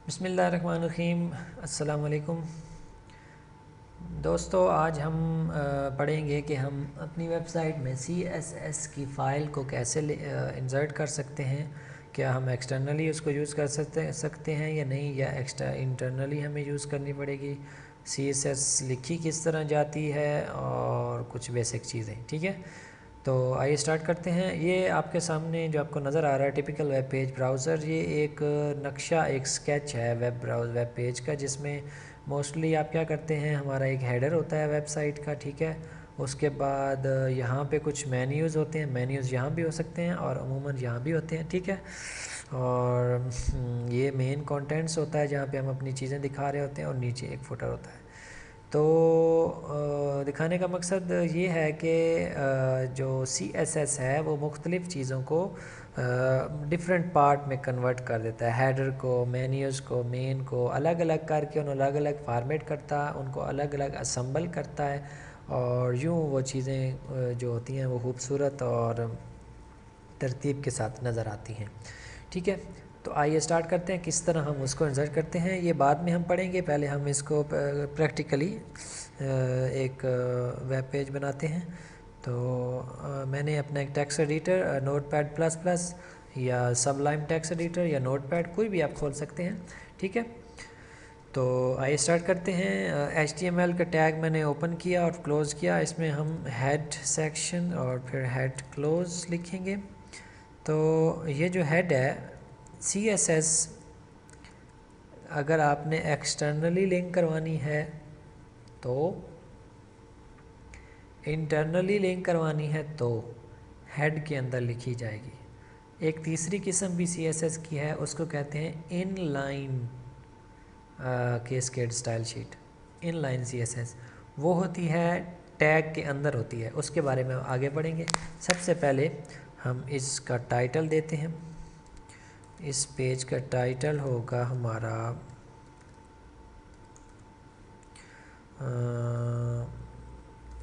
बिस्मिल्लाहिर्रहमानिर्रहीम। अस्सलाम वालेकुम दोस्तों, आज हम पढ़ेंगे कि हम अपनी वेबसाइट में CSS की फ़ाइल को कैसे इंसर्ट कर सकते हैं। क्या हम एक्सटर्नली उसको यूज़ कर सकते हैं या नहीं, या इंटरनली हमें यूज़ करनी पड़ेगी। CSS लिखी किस तरह जाती है और कुछ बेसिक चीज़ें। ठीक है, तो आइए स्टार्ट करते हैं। ये आपके सामने जो आपको नज़र आ रहा है टिपिकल वेब पेज ब्राउज़र, ये एक नक्शा, एक स्केच है वेब पेज का, जिसमें मोस्टली आप क्या करते हैं, हमारा एक हेडर होता है वेबसाइट का। ठीक है, उसके बाद यहाँ पे कुछ मेन्यूज़ होते हैं, मेन्यूज़ यहाँ भी हो सकते हैं और अमूमन यहाँ भी होते हैं। ठीक है, और ये मेन कंटेंट्स होता है जहाँ पे हम अपनी चीज़ें दिखा रहे होते हैं, और नीचे एक फुटर होता है। तो दिखाने का मकसद ये है कि जो CSS है वो मुख्तलिफ़ चीज़ों को डिफरेंट पार्ट में कन्वर्ट कर देता है। हेडर को, मेन्यूज़ को, मेन को अलग अलग करके उन्हें अलग अलग फार्मेट करता है, उनको अलग अलग असम्बल करता है, और यूँ वो चीज़ें जो होती हैं वो खूबसूरत और तरतीब के साथ नज़र आती हैं। ठीक है, तो आइए स्टार्ट करते हैं किस तरह हम उसको इंसर्ट करते हैं। ये बाद में हम पढ़ेंगे, पहले हम इसको प्रैक्टिकली एक वेब पेज बनाते हैं। तो मैंने अपना एक text editor notepad plus plus या सबलाइम टेक्स्ट एडिटर या नोटपैड, कोई भी आप खोल सकते हैं। ठीक है, तो आइए स्टार्ट करते हैं। HTML का टैग मैंने ओपन किया और क्लोज़ किया। इसमें हम हेड सेक्शन और फिर हेड क्लोज लिखेंगे। तो ये जो हेड है, CSS अगर आपने एक्सटर्नली लिंक करवानी है तो, इंटरनली लिंक करवानी है तो हेड के अंदर लिखी जाएगी। एक तीसरी किस्म भी CSS की है, उसको कहते हैं inline cascade style sheet. Inline CSS वो होती है टैग के अंदर होती है, उसके बारे में आगे बढ़ेंगे। सबसे पहले हम इसका टाइटल देते हैं। इस पेज का टाइटल होगा हमारा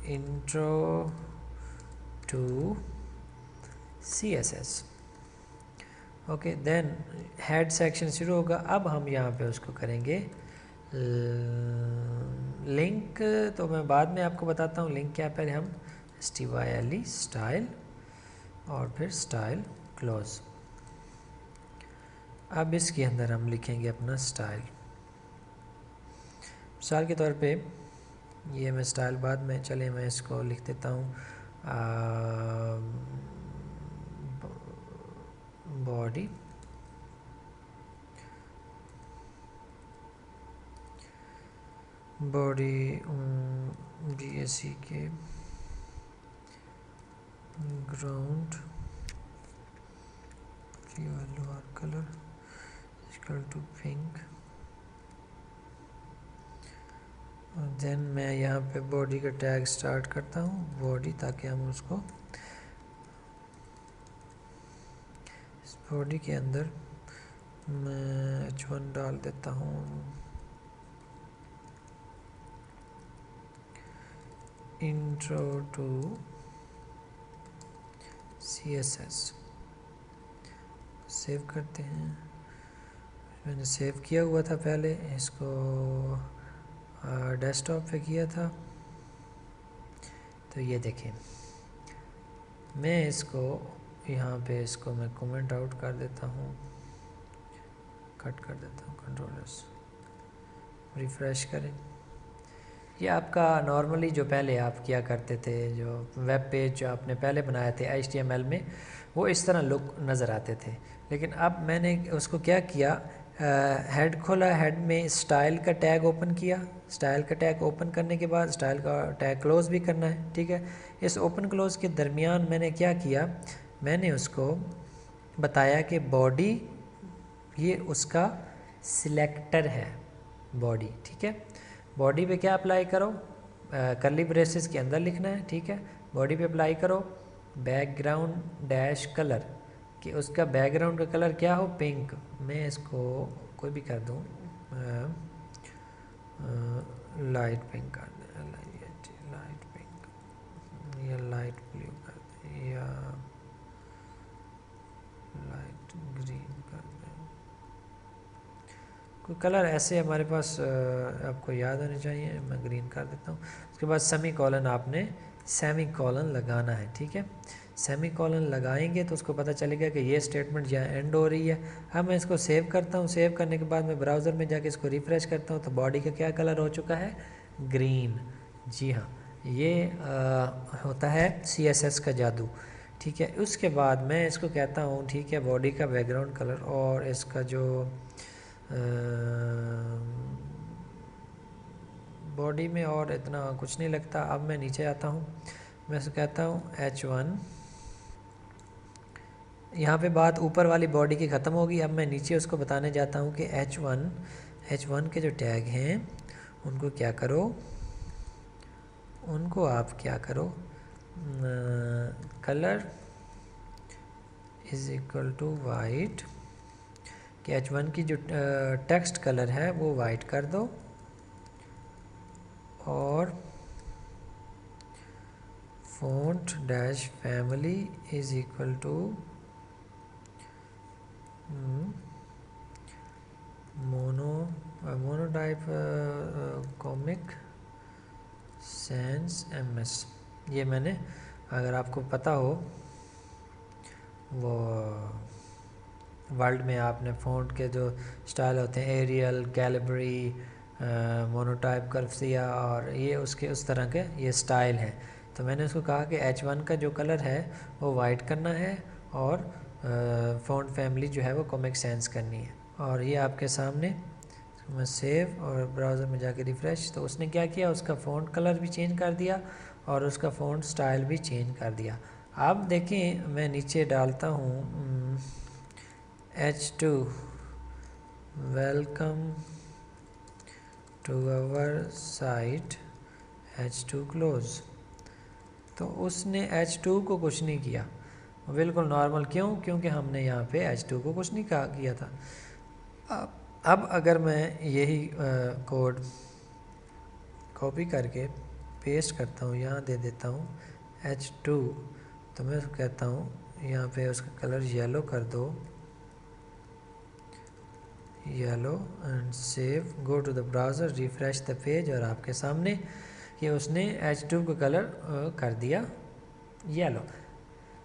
intro to CSS। Okay, then head section शुरू होगा। अब हम यहाँ पे उसको करेंगे लिंक, तो मैं बाद में आपको बताता हूँ लिंक क्या। पहले हम STYLE स्टाइल और फिर स्टाइल क्लोज। अब इसके अंदर हम लिखेंगे अपना स्टाइल। मिसाल के तौर पे ये मैं स्टाइल बाद में, चले मैं इसको लिख देता हूँ body. Body BACK ground lower colour equal to pink. Then मैं यहाँ पे बॉडी का टैग स्टार्ट करता हूँ बॉडी, ताकि हम उसको इस बॉडी के अंदर मैं H1 डाल देता हूँ। इंट्रो टू CSS सेव करते हैं। मैंने सेव किया हुआ था पहले, इसको डेस्कटॉप पे किया था। तो ये देखें, मैं इसको यहाँ पे इसको मैं कमेंट आउट कर देता हूँ, कट कर देता हूँ, कंट्रोलर्स रिफ़्रेश करें। ये आपका नॉर्मली जो पहले आप किया करते थे, जो वेब पेज जो आपने पहले बनाए थे HTML में, वो इस तरह लुक नज़र आते थे। लेकिन अब मैंने उसको क्या किया, हेड खोला, हेड में स्टाइल का टैग ओपन किया। स्टाइल का टैग ओपन करने के बाद स्टाइल का टैग क्लोज़ भी करना है। ठीक है, इस ओपन क्लोज़ के दरमियान मैंने क्या किया, मैंने उसको बताया कि बॉडी ये उसका सिलेक्टर है, बॉडी। ठीक है, बॉडी पे क्या अप्लाई करो, कर्ली ब्रेसेस के अंदर लिखना है। ठीक है, बॉडी पे अप्लाई करो बैकग्राउंड डैश कलर, कि उसका बैकग्राउंड का कलर क्या हो, पिंक। मैं इसको कोई भी कर दूँ, लाइट पिंक कर दें, लाइट पिंक या लाइट ब्लू कर दें या लाइट ग्रीन कर दें, कोई कलर ऐसे हमारे पास आपको याद होने चाहिए, मैं ग्रीन कर देता हूँ। उसके बाद सेमी कॉलन, आपने सेमी कॉलन लगाना है, ठीक है। सेमी कॉलन लगाएंगे तो उसको पता चलेगा कि ये स्टेटमेंट यहाँ एंड हो रही है। अब मैं इसको सेव करता हूँ, सेव करने के बाद मैं ब्राउज़र में जाके इसको रिफ़्रेश करता हूँ तो बॉडी का क्या कलर हो चुका है, ग्रीन। जी हाँ, ये होता है CSS का जादू, ठीक है। उसके बाद मैं इसको कहता हूँ, ठीक है, बॉडी का बैकग्राउंड कलर और इसका जो बॉडी में और इतना कुछ नहीं लगता। अब मैं नीचे आता हूँ, मैं इसको कहता हूँ H1। यहाँ पे बात ऊपर वाली बॉडी की ख़त्म होगी। अब मैं नीचे उसको बताने जाता हूँ कि H1 के जो टैग हैं उनको क्या करो, उनको आप क्या करो, colour is equal to white, कि H1 की जो टेक्स्ट कलर है वो वाइट कर दो, और font dash family is equal to monotype comic sans MS। ये मैंने, अगर आपको पता हो, वो वर्ल्ड में आपने फ़ॉन्ट के जो स्टाइल होते हैं, एरियल, कैलिबरी, मोनोटाइप, कर्सिया, और ये उसके उस तरह के ये स्टाइल हैं। तो मैंने उसको कहा कि H1 का जो कलर है वो वाइट करना है, और फ़ॉन्ट फैमिली जो है वो कॉमिक सैंस करनी है। और ये आपके सामने, मैं सेव और ब्राउज़र में जाके रिफ़्रेश, तो उसने क्या किया, उसका फ़ॉन्ट कलर भी चेंज कर दिया और उसका फ़ॉन्ट स्टाइल भी चेंज कर दिया। अब देखें, मैं नीचे डालता हूँ H2 welcome to our site H2 close, तो उसने H2 को कुछ नहीं किया, बिल्कुल नॉर्मल। क्यों? क्योंकि हमने यहाँ पे H2 को कुछ नहीं कहा किया था। अब अगर मैं यही कोड कॉपी करके पेस्ट करता हूँ, यहाँ दे देता हूँ H2, तो मैं कहता हूँ यहाँ पे उसका कलर येलो कर दो, yellow, and save, go to the browser, refresh the page, और आपके सामने ये उसने H2 का कलर कर दिया येलो।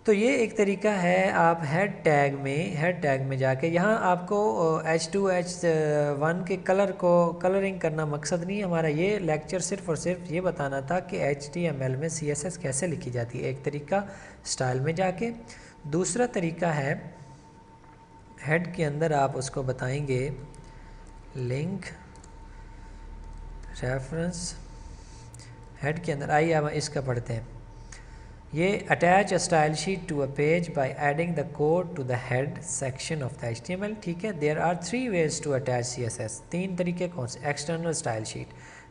तो ये एक तरीका है, आप हेड टैग में जाके, यहाँ आपको H2 H1 के कलर को कलरिंग करना मकसद नहीं हमारा। ये लेक्चर सिर्फ और सिर्फ ये बताना था कि HTML में CSS कैसे लिखी जाती है। एक तरीका स्टाइल में जाके, दूसरा तरीका है हेड के अंदर आप उसको बताएंगे लिंक रेफरेंस। हेड के अंदर आइए अब इसका पढ़ते हैं। ये attach a style sheet to a page by adding the code to the head section of the HTML, ठीक है। There are 3 ways to attach CSS। 3 तरीके कौन से? External style sheet,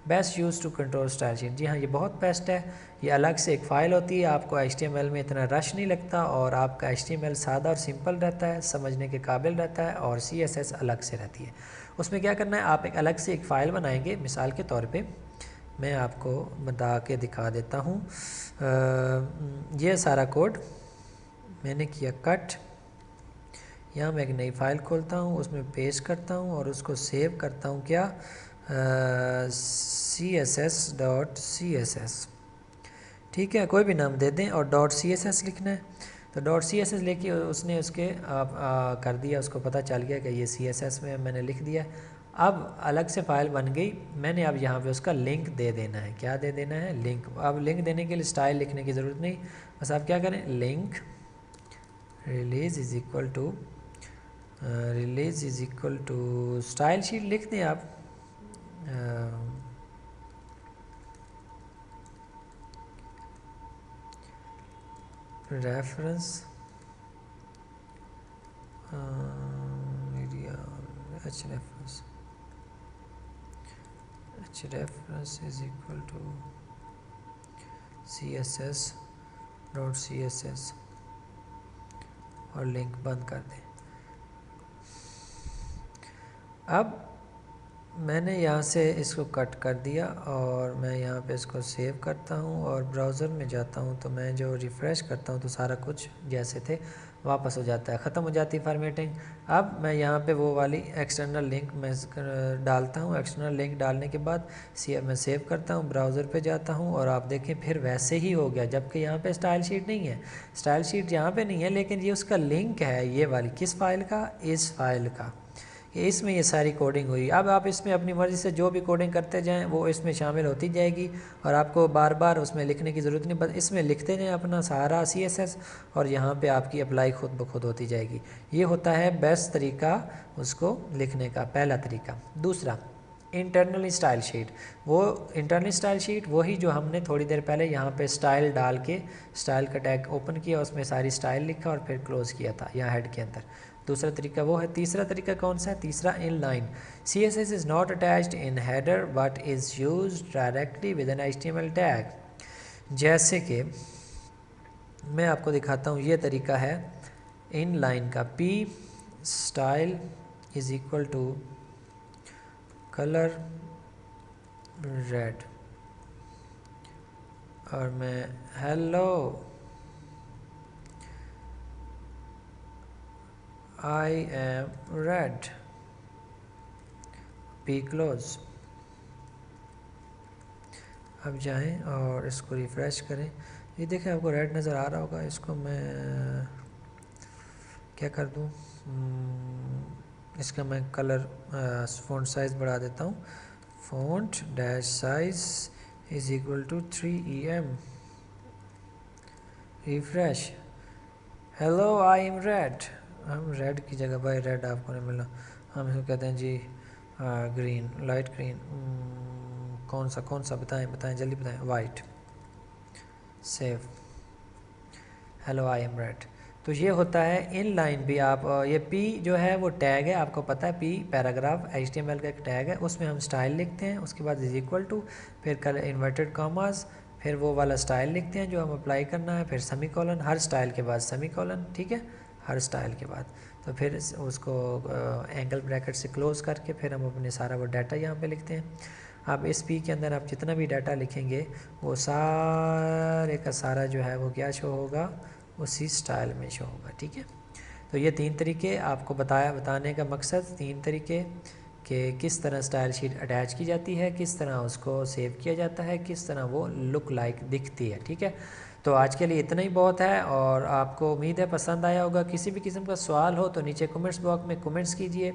best use to control style sheet. जी हाँ, ये बहुत best है। ये अलग से एक फ़ाइल होती है, आपको HTML में इतना रश नहीं लगता, और आपका HTML सादा और सिंपल रहता है, समझने के काबिल रहता है, और CSS अलग से रहती है। उसमें क्या करना है, आप एक अलग से एक फ़ाइल बनाएंगे। मिसाल के तौर पे मैं आपको बता के दिखा देता हूँ। ये सारा कोड मैंने किया कट, यहाँ मैं एक नई फ़ाइल खोलता हूँ, उसमें पेस्ट करता हूँ और उसको सेव करता हूँ, क्या, css.css, ठीक है, कोई भी नाम दे दें, और .css लिखना है। तो .css लेके उसने उसके कर दिया, उसको पता चल गया कि ये CSS में मैंने लिख दिया। अब अलग से फ़ाइल बन गई। मैंने अब यहाँ पे उसका लिंक दे देना है। क्या दे देना है? लिंक। अब लिंक देने के लिए स्टाइल लिखने की ज़रूरत नहीं, बस आप क्या करें, link release is equal to stylesheet लिख दें आप। Reference reference is equal to css.css, और लिंक बंद कर दें। अब मैंने यहाँ से इसको कट कर दिया और मैं यहाँ पे इसको सेव करता हूँ और ब्राउज़र में जाता हूँ, तो मैं जो रिफ़्रेश करता हूँ तो सारा कुछ जैसे थे वापस हो जाता है, ख़त्म हो जाती है फॉर्मेटिंग। अब मैं यहाँ पे वो वाली एक्सटर्नल लिंक मैं डालता हूँ। एक्सटर्नल लिंक डालने के बाद मैं सेव करता हूँ, ब्राउज़र पे जाता हूँ और आप देखें फिर वैसे ही हो गया, जबकि यहाँ पे स्टाइल शीट नहीं है। स्टाइल शीट यहाँ पे नहीं है, लेकिन ये उसका लिंक है, ये वाली किस फाइल का, इस फाइल का, इसमें ये सारी कोडिंग हुई। अब आप इसमें अपनी मर्ज़ी से जो भी कोडिंग करते जाएं वो इसमें शामिल होती जाएगी और आपको बार बार उसमें लिखने की ज़रूरत नहीं, बस इसमें लिखते जाएं अपना सारा CSS और यहाँ पे आपकी अप्लाई खुद ब खुद होती जाएगी। ये होता है बेस्ट तरीका उसको लिखने का, पहला तरीका। दूसरा, इंटरनल स्टाइल शीट। वो इंटरनल स्टाइल शीट वही जो हमने थोड़ी देर पहले यहाँ पे स्टाइल डाल के स्टाइल का टैग ओपन किया, उसमें सारी स्टाइल लिखा और फिर क्लोज़ किया था यहाँ हेड के अंदर। दूसरा तरीका वो है। तीसरा तरीका कौन सा है? तीसरा, inline. CSS is not attached in header but is used directly with an HTML tag. जैसे कि मैं आपको दिखाता हूँ, ये तरीका है इनलाइन का। P style is equal to colour red और मैं hello I am red, P close. अब जाएं और इसको रिफ़्रेश करें, ये देखें आपको रेड नज़र आ रहा होगा। इसको मैं क्या कर दूं, इसका मैं कलर फ़ॉन्ट साइज़ बढ़ा देता हूँ। Font dash size is equal to 3em। Refresh, hello I am red. हम रेड की जगह, भाई रेड आपको नहीं मिला, हम इसको कहते हैं जी ग्रीन, लाइट ग्रीन। कौन सा बताएं जल्दी बताएं। White. Save, hello I am red. तो ये होता है इन लाइन भी। आप ये P जो है वो टैग है, आपको पता है P पैराग्राफ HTML का एक टैग है, उसमें हम स्टाइल लिखते हैं, उसके बाद इज इक्वल टू, फिर कल इन्वर्टेड कॉमास, फिर वो वाला स्टाइल लिखते हैं जो हम अप्लाई करना है, फिर सेमी कॉलन, हर स्टाइल के बाद सेमी कॉलन, ठीक है, हर स्टाइल के बाद। तो फिर उसको एंगल ब्रैकेट से क्लोज करके फिर हम अपने सारा वो डाटा यहाँ पे लिखते हैं। अब इस P के अंदर आप जितना भी डाटा लिखेंगे वो सारे का सारा जो है वो क्या शो होगा, उसी स्टाइल में शो होगा, ठीक है। तो ये 3 तरीके आपको बताने का मकसद 3 तरीके कि किस तरह स्टाइल शीट अटैच की जाती है, किस तरह उसको सेव किया जाता है, किस तरह वो लुक लाइक दिखती है, ठीक है। तो आज के लिए इतना ही बहुत है और आपको उम्मीद है पसंद आया होगा। किसी भी किस्म का सवाल हो तो नीचे कमेंट्स बॉक्स में कमेंट्स कीजिए,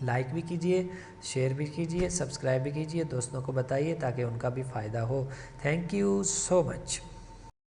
लाइक भी कीजिए, शेयर भी कीजिए, सब्सक्राइब भी कीजिए, दोस्तों को बताइए ताकि उनका भी फ़ायदा हो। Thank you so much.